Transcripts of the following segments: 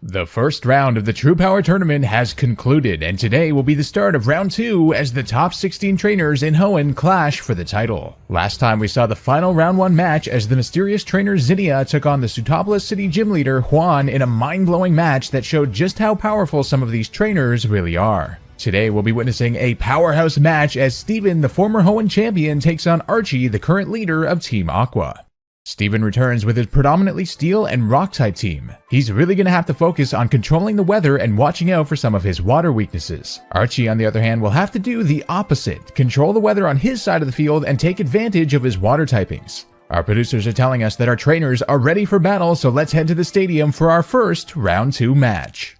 The first round of the True Power Tournament has concluded, and today will be the start of round 2 as the top 16 trainers in Hoenn clash for the title. Last time we saw the final round 1 match as the mysterious trainer Zinnia took on the Sootopolis City gym leader Hoenn in a mind-blowing match that showed just how powerful some of these trainers really are. Today we'll be witnessing a powerhouse match as Steven, the former Hoenn champion, takes on Archie, the current leader of Team Aqua. Steven returns with his predominantly steel and rock type team. He's really going to have to focus on controlling the weather and watching out for some of his water weaknesses. Archie, on the other hand, will have to do the opposite, control the weather on his side of the field and take advantage of his water typings. Our producers are telling us that our trainers are ready for battle, so let's head to the stadium for our first round 2 match.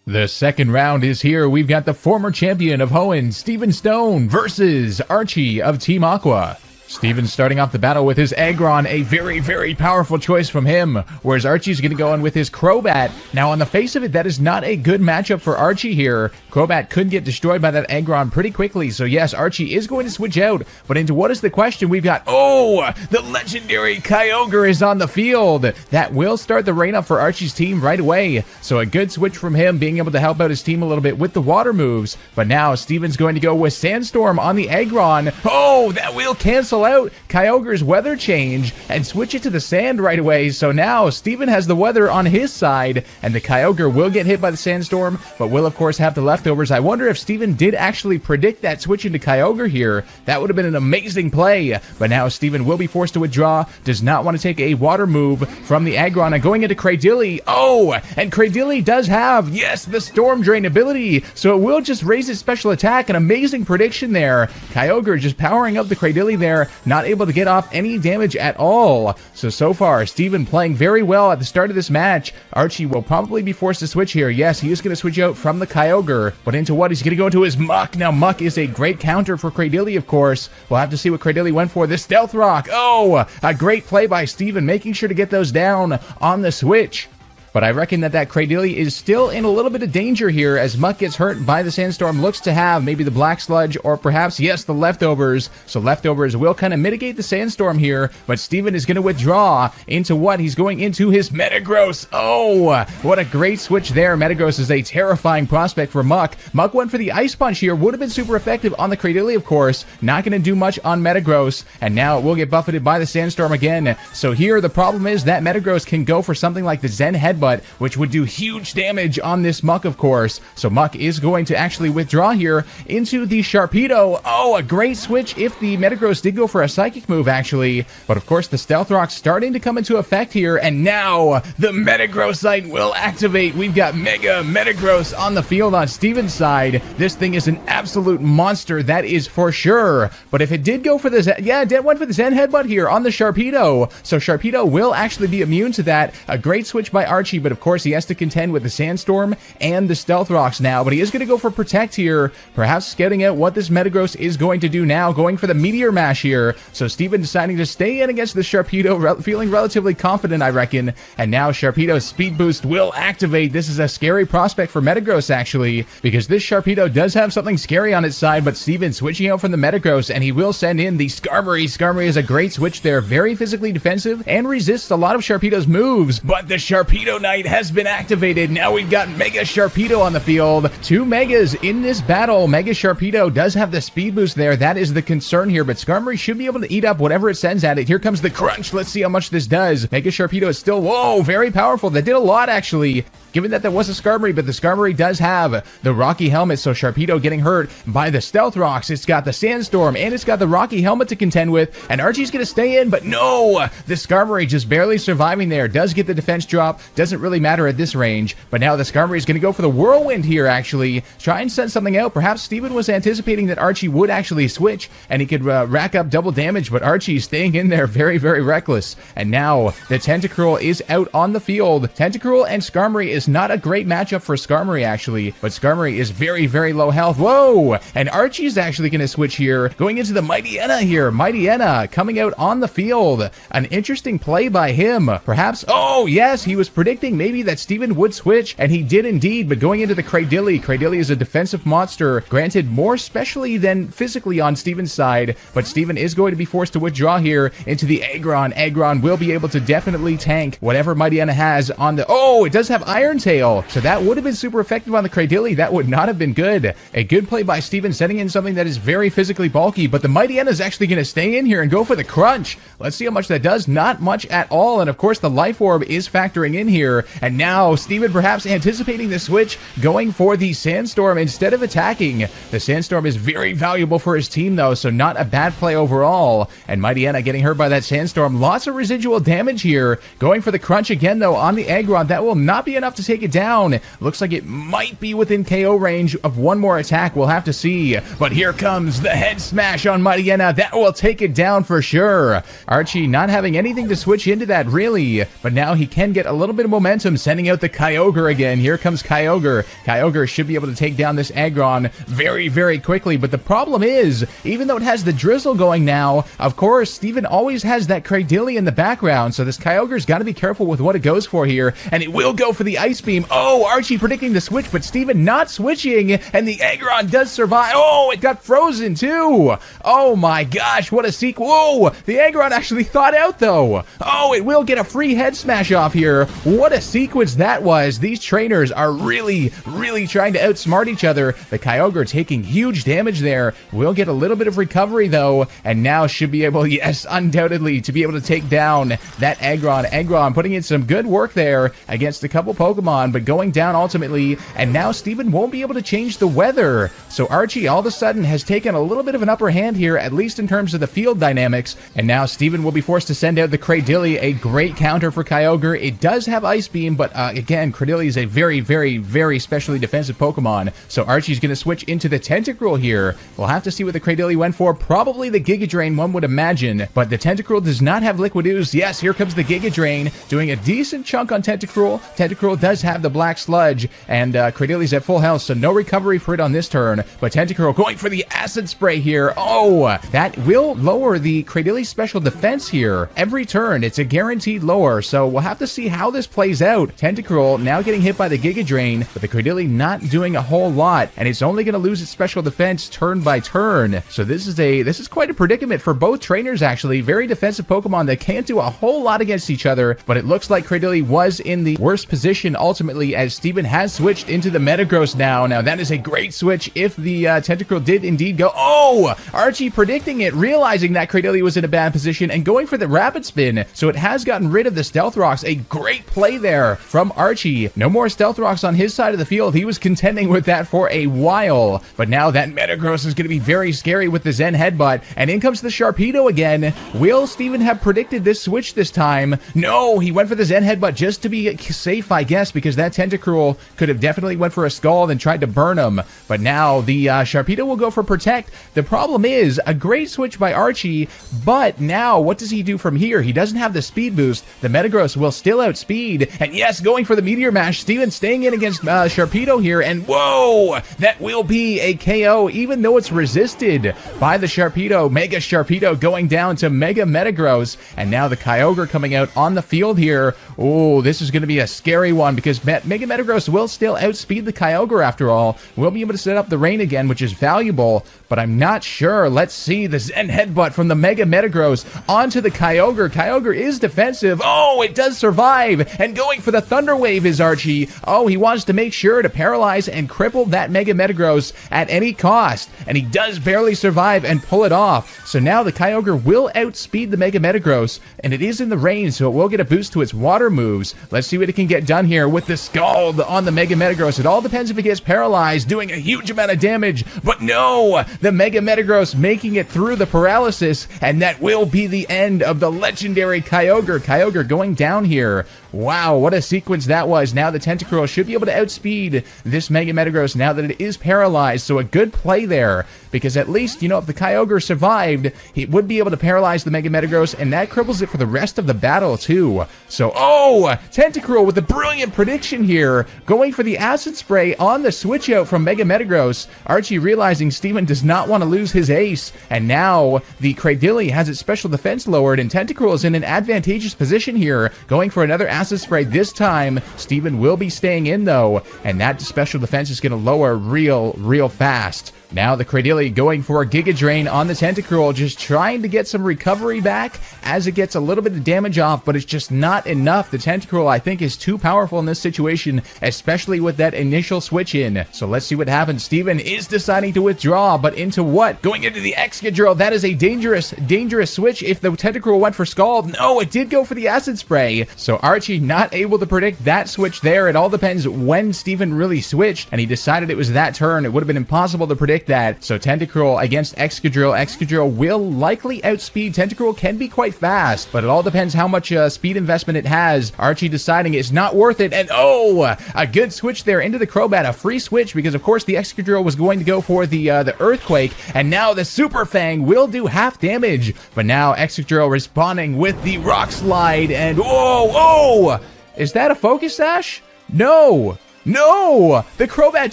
The second round is here. We've got the former champion of Hoenn, Steven Stone, versus Archie of Team Aqua. Steven starting off the battle with his Aggron, a very powerful choice from him, whereas Archie's going to go in with his Crobat. Now, on the face of it, that is not a good matchup for Archie here. Crobat could get destroyed by that Aggron pretty quickly, so yes, Archie is going to switch out, but into what is the question we've got? Oh, the legendary Kyogre is on the field. That will start the rain up for Archie's team right away, so a good switch from him, being able to help out his team a little bit with the water moves, but now Steven's going to go with Sandstorm on the Aggron. Oh, that will cancel out Kyogre's weather change and switch it to the sand right away, so now Steven has the weather on his side, and the Kyogre will get hit by the Sandstorm, but will of course have the leftovers. I wonder if Steven did actually predict that switch into Kyogre here. That would have been an amazing play, but now Steven will be forced to withdraw, does not want to take a water move from the Aggron, and going into Cradily. Oh, and Cradily does have, yes, the Storm Drain ability, so it will just raise its special attack. An amazing prediction there. Kyogre just powering up the Cradily there, not able to get off any damage at all. So far, Steven playing very well at the start of this match. Archie will probably be forced to switch here. Yes, he is going to switch out from the Kyogre, but into what? He's going to go into his Muck. Now, Muck is a great counter for Cradily, of course. We'll have to see what Cradily went for. The Stealth Rock. Oh, a great play by Steven, making sure to get those down on the switch. But I reckon that Cradily is still in a little bit of danger here as Muck gets hurt by the Sandstorm. Looks to have maybe the Black Sludge or perhaps, yes, the Leftovers. So Leftovers will kind of mitigate the Sandstorm here, but Steven is going to withdraw into what? He's going into his Metagross. Oh, what a great switch there. Metagross is a terrifying prospect for Muck. Muck went for the Ice Punch here. Would have been super effective on the Cradily, of course. Not going to do much on Metagross, and now it will get buffeted by the Sandstorm again. So here the problem is that Metagross can go for something like the Zen Headbutt, which would do huge damage on this Muck, of course. So Muck is going to actually withdraw here into the Sharpedo. Oh, a great switch if the Metagross did go for a Psychic move, actually. But of course, the Stealth Rock starting to come into effect here, and now the Metagrossite will activate. We've got Mega Metagross on the field on Steven's side. This thing is an absolute monster, that is for sure. But if it did go for the Zen, yeah, it went for the Zen Headbutt here on the Sharpedo. So Sharpedo will actually be immune to that. A great switch by Archie, but of course he has to contend with the Sandstorm and the Stealth Rocks now, but he is going to go for Protect here, perhaps scouting out what this Metagross is going to do now, going for the Meteor Mash here. So Steven deciding to stay in against the Sharpedo, feeling relatively confident, I reckon, and now Sharpedo's Speed Boost will activate. This is a scary prospect for Metagross, actually, because this Sharpedo does have something scary on its side, but Steven switching out from the Metagross, and he will send in the Skarmory. Skarmory is a great switch there, very physically defensive, and resists a lot of Sharpedo's moves, but the Sharpedo Knight has been activated. Now we've got Mega Sharpedo on the field. 2 Megas in this battle. Mega Sharpedo does have the speed boost there. That is the concern here, but Skarmory should be able to eat up whatever it sends at it. Here comes the Crunch. Let's see how much this does. Mega Sharpedo is still, whoa, very powerful. That did a lot, actually, given that there was a Skarmory, but the Skarmory does have the Rocky Helmet, so Sharpedo getting hurt by the Stealth Rocks. It's got the Sandstorm, and it's got the Rocky Helmet to contend with, and Archie's going to stay in, but no! The Skarmory just barely surviving there. Does get the defense drop. Doesn't really matter at this range, but now the Skarmory is going to go for the Whirlwind here, actually. Try and send something out. Perhaps Steven was anticipating that Archie would actually switch, and he could rack up double damage, but Archie staying in there very reckless. And now the Tentacruel is out on the field. Tentacruel and Skarmory is not a great matchup for Skarmory, actually, but Skarmory is very low health. Whoa! And Archie's actually going to switch here, going into the Mightyena here. Mightyena coming out on the field. An interesting play by him. Perhaps, oh yes, he was predicting predicting maybe that Steven would switch, and he did indeed, but going into the Cradilly. Cradilly is a defensive monster, granted more specially than physically on Steven's side, but Steven is going to be forced to withdraw here into the Aggron. Aggron will be able to definitely tank whatever Mightyena has on the... Oh, it does have Iron Tail, so that would have been super effective on the Cradilly. That would not have been good. A good play by Steven, setting in something that is very physically bulky, but the Mightyena is actually going to stay in here and go for the crunch. Let's see how much that does. Not much at all, and of course the Life Orb is factoring in here, and now Steven perhaps anticipating the switch, going for the Sandstorm instead of attacking. The Sandstorm is very valuable for his team though, so not a bad play overall, and Mightyena getting hurt by that Sandstorm. Lots of residual damage here. Going for the crunch again though on the Aggron. That will not be enough to take it down. Looks like it might be within KO range of one more attack. We'll have to see, but here comes the head smash on Mightyena. That will take it down for sure. Archie not having anything to switch into that really, but now he can get a little bit of momentum, sending out the Kyogre again. Here comes Kyogre. Kyogre should be able to take down this Aggron very, very quickly, but the problem is, even though it has the Drizzle going now, of course, Steven always has that Cradilly in the background, so this Kyogre's got to be careful with what it goes for here, and it will go for the Ice Beam. Oh, Archie predicting the switch, but Steven not switching, and the Aggron does survive. Oh, it got frozen too. Oh my gosh, what a sequel. Whoa, the Aggron actually thought out though. Oh, it will get a free head smash off here. What a sequence that was. These trainers are really, really trying to outsmart each other. The Kyogre taking huge damage there. Will get a little bit of recovery though, and now should be able, yes, undoubtedly, to be able to take down that Aggron. Aggron putting in some good work there against a couple Pokemon, but going down ultimately, and now Steven won't be able to change the weather. So Archie all of a sudden has taken a little bit of an upper hand here, at least in terms of the field dynamics, and now Steven will be forced to send out the Cradilly, a great counter for Kyogre. It does have Ice Beam, but again, Cradilly is a very, very, very specially defensive Pokemon, so Archie's going to switch into the Tentacruel here. We'll have to see what the Cradilly went for. Probably the Giga Drain, one would imagine, but the Tentacruel does not have Liquid Ooze. Yes, here comes the Giga Drain, doing a decent chunk on Tentacruel. Tentacruel does have the Black Sludge, and Cradilly's at full health, so no recovery for it on this turn, but Tentacruel going for the Acid Spray here. Oh, that will lower the Cradilly's special defense here. Every turn, it's a guaranteed lower, so we'll have to see how this plays out. Tentacruel now getting hit by the Giga Drain, but the Cradilly not doing a whole lot, and it's only going to lose its special defense turn by turn. So this is quite a predicament for both trainers actually. Very defensive Pokemon that can't do a whole lot against each other, but it looks like Cradilly was in the worst position ultimately, as Steven has switched into the Metagross now. Now that is a great switch if the Tentacruel did indeed go. Oh, Archie predicting it, realizing that Cradilly was in a bad position and going for the Rapid Spin, so it has gotten rid of the Stealth Rocks. A great play there from Archie. No more Stealth Rocks on his side of the field. He was contending with that for a while, but now that Metagross is going to be very scary with the Zen Headbutt, and in comes the Sharpedo again. Will Steven have predicted this switch this time? No, he went for the Zen Headbutt just to be safe, I guess, because that Tentacruel could have definitely went for a Scald and tried to burn him, but now the Sharpedo will go for Protect. The problem is, a great switch by Archie, but now what does he do from here? He doesn't have the speed boost. The Metagross will still outspeed, and yes, going for the Meteor Mash. Steven staying in against Sharpedo here, and whoa, that will be a KO, even though it's resisted by the Sharpedo. Mega Sharpedo going down to Mega Metagross, and now the Kyogre coming out on the field here. Oh, this is going to be a scary one, because Mega Metagross will still outspeed the Kyogre after all. We'll be able to set up the rain again, which is valuable, but I'm not sure. Let's see the Zen Headbutt from the Mega Metagross onto the Kyogre. Kyogre is defensive. Oh, it does survive, and going for the Thunder Wave is Archie. Oh, he wants to make sure to paralyze and cripple that Mega Metagross at any cost, and he does barely survive and pull it off. So now the Kyogre will outspeed the Mega Metagross, and it is in the rain, so it will get a boost to its water moves. Let's see what it can get done here with the Scald on the Mega Metagross. It all depends if it gets paralyzed, doing a huge amount of damage, but no, the Mega Metagross making it through the paralysis, and that will be the end of the legendary Kyogre. Kyogre going down here. Wow, what a sequence that was. Now the Tentacruel should be able to outspeed this Mega Metagross now that it is paralyzed, so a good play there, because at least, you know, if the Kyogre survived, he would be able to paralyze the Mega Metagross, and that cripples it for the rest of the battle too. So, oh, Tentacruel with a brilliant prediction here, going for the Acid Spray on the switch out from Mega Metagross. Archie realizing Steven does not want to lose his ace, and now the Cradilly has its special defense lowered, and Tentacruel is in an advantageous position here, going for another Acid Acid Spray. This time, Steven will be staying in, though, and that special defense is going to lower real fast. Now the Cradily going for a Giga Drain on the Tentacruel, just trying to get some recovery back as it gets a little bit of damage off, but it's just not enough. The Tentacruel, I think, is too powerful in this situation, especially with that initial switch in. So let's see what happens. Steven is deciding to withdraw, but into what? Going into the Excadrill. That is a dangerous switch. If the Tentacruel went for Scald, no, it did go for the Acid Spray. So Archie not able to predict that switch there. It all depends when Steven really switched, and he decided it was that turn. It would have been impossible to predict that. So Tentacruel against Excadrill. Excadrill will likely outspeed. Tentacruel can be quite fast, but it all depends how much speed investment it has. Archie deciding it's not worth it, and oh, a good switch there into the Crobat. A free switch because, of course, the Excadrill was going to go for the Earthquake, and now the Super Fang will do half damage, but now Excadrill responding with the Rock Slide, and oh, is that a Focus Sash? No! The Crobat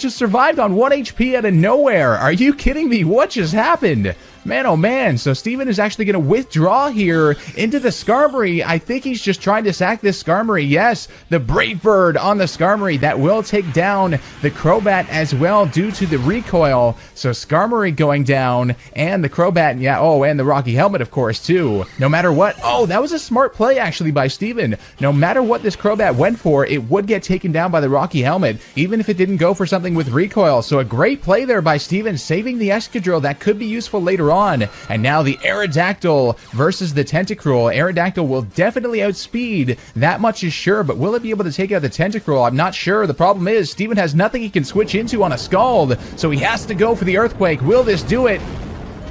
just survived on 1 HP out of nowhere. Are you kidding me? What just happened? Man, oh man, so Steven is actually going to withdraw here into the Skarmory. I think he's just trying to sack this Skarmory. Yes, the Brave Bird on the Skarmory. That will take down the Crobat as well due to the recoil. So Skarmory going down, and the Crobat, and the Rocky Helmet, of course, too. No matter what, that was a smart play, actually, by Steven. No matter what this Crobat went for, it would get taken down by the Rocky Helmet, even if it didn't go for something with recoil. So a great play there by Steven, saving the Excadrill. That could be useful later on. And now the Aerodactyl versus the Tentacruel. Aerodactyl will definitely outspeed, that much is sure, but will it be able to take out the Tentacruel? I'm not sure. The problem is Steven has nothing he can switch into on a Scald, so he has to go for the Earthquake. Will this do it?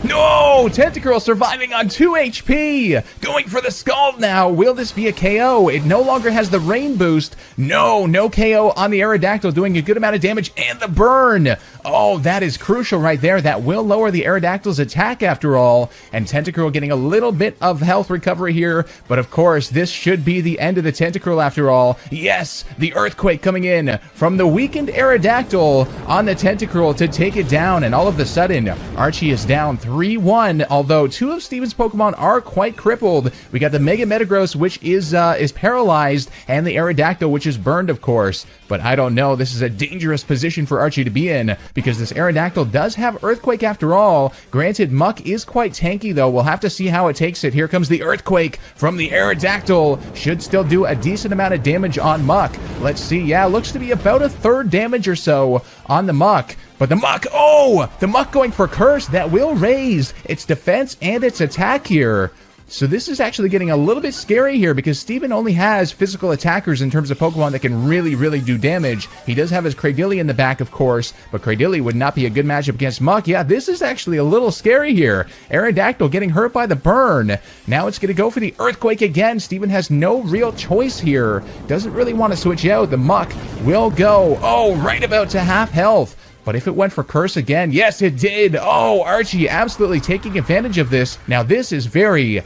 No! Tentacruel surviving on 2 HP! Going for the Scald now! Will this be a KO? It no longer has the Rain Boost. No KO on the Aerodactyl, doing a good amount of damage, and the burn! Oh, that is crucial right there. That will lower the Aerodactyl's attack after all, and Tentacruel getting a little bit of health recovery here, but of course, this should be the end of the Tentacruel after all. Yes, the Earthquake coming in from the weakened Aerodactyl on the Tentacruel to take it down, and all of a sudden, Archie is down 3-1, although 2 of Steven's Pokemon are quite crippled. We got the Mega Metagross, which is paralyzed, and the Aerodactyl, which is burned, of course. But I don't know. This is a dangerous position for Archie to be in, because this Aerodactyl does have Earthquake after all. Granted, Muck is quite tanky, though. We'll have to see how it takes it. Here comes the Earthquake from the Aerodactyl. Should still do a decent amount of damage on Muck. Let's see. Yeah, looks to be about a third damage or so on the Muck. But the Muck, the Muck going for Curse. That will raise its defense and its attack here. So this is actually getting a little bit scary here, because Steven only has physical attackers in terms of Pokemon that can really do damage. He does have his Cradily in the back, of course, but Cradily would not be a good matchup against Muck. Yeah, this is actually a little scary here. Aerodactyl getting hurt by the burn. Now it's going to go for the Earthquake again. Steven has no real choice here. Doesn't really want to switch out. The Muck will go, right about to half health. But if it went for Curse again, yes, it did. Oh, Archie absolutely taking advantage of this. Now, this is very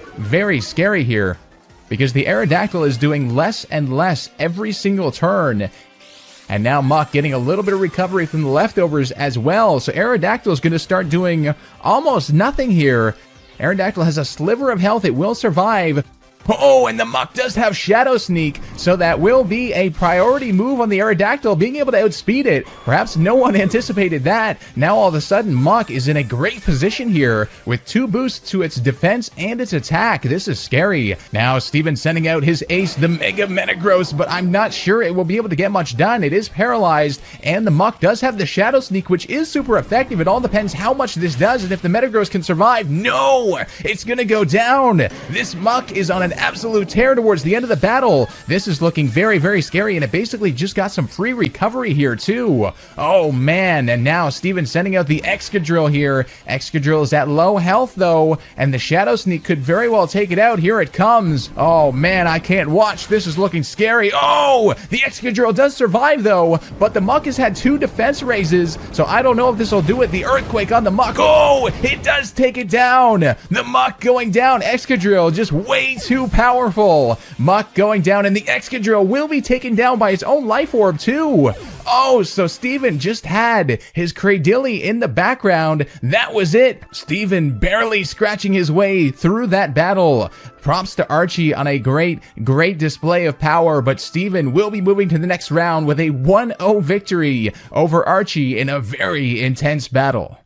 scary here, because the Aerodactyl is doing less and less every single turn. And now Muck getting a little bit of recovery from the leftovers as well. So Aerodactyl is going to start doing almost nothing here. Aerodactyl has a sliver of health. It will survive. And the Muck does have Shadow Sneak, so that will be a priority move on the Aerodactyl, being able to outspeed it. Perhaps no one anticipated that. Now all of a sudden, Muck is in a great position here, with 2 boosts to its defense and its attack. This is scary. Now Steven sending out his ace, the Mega Metagross, but I'm not sure it will be able to get much done. It is paralyzed, and the Muck does have the Shadow Sneak, which is super effective. It all depends how much this does, and if the Metagross can survive. No! It's gonna go down! This Muck is on an absolute tear towards the end of the battle. This is looking very scary, and it basically just got some free recovery here too. Oh man, and now Steven sending out the Excadrill here. Excadrill is at low health though, and the Shadow Sneak could very well take it out. Here it comes. Oh man, I can't watch. This is looking scary. The Excadrill does survive though, but the Muck has had 2 defense raises, so I don't know if this will do it. The Earthquake on the Muck. It does take it down. The Muck going down. Excadrill just way too powerful. Muck going down, and the Excadrill will be taken down by its own Life Orb too. Oh, so Steven just had his Cradilly in the background. That was it. Steven barely scratching his way through that battle. Props to Archie on a great display of power, but Steven will be moving to the next round with a 1-0 victory over Archie in a very intense battle.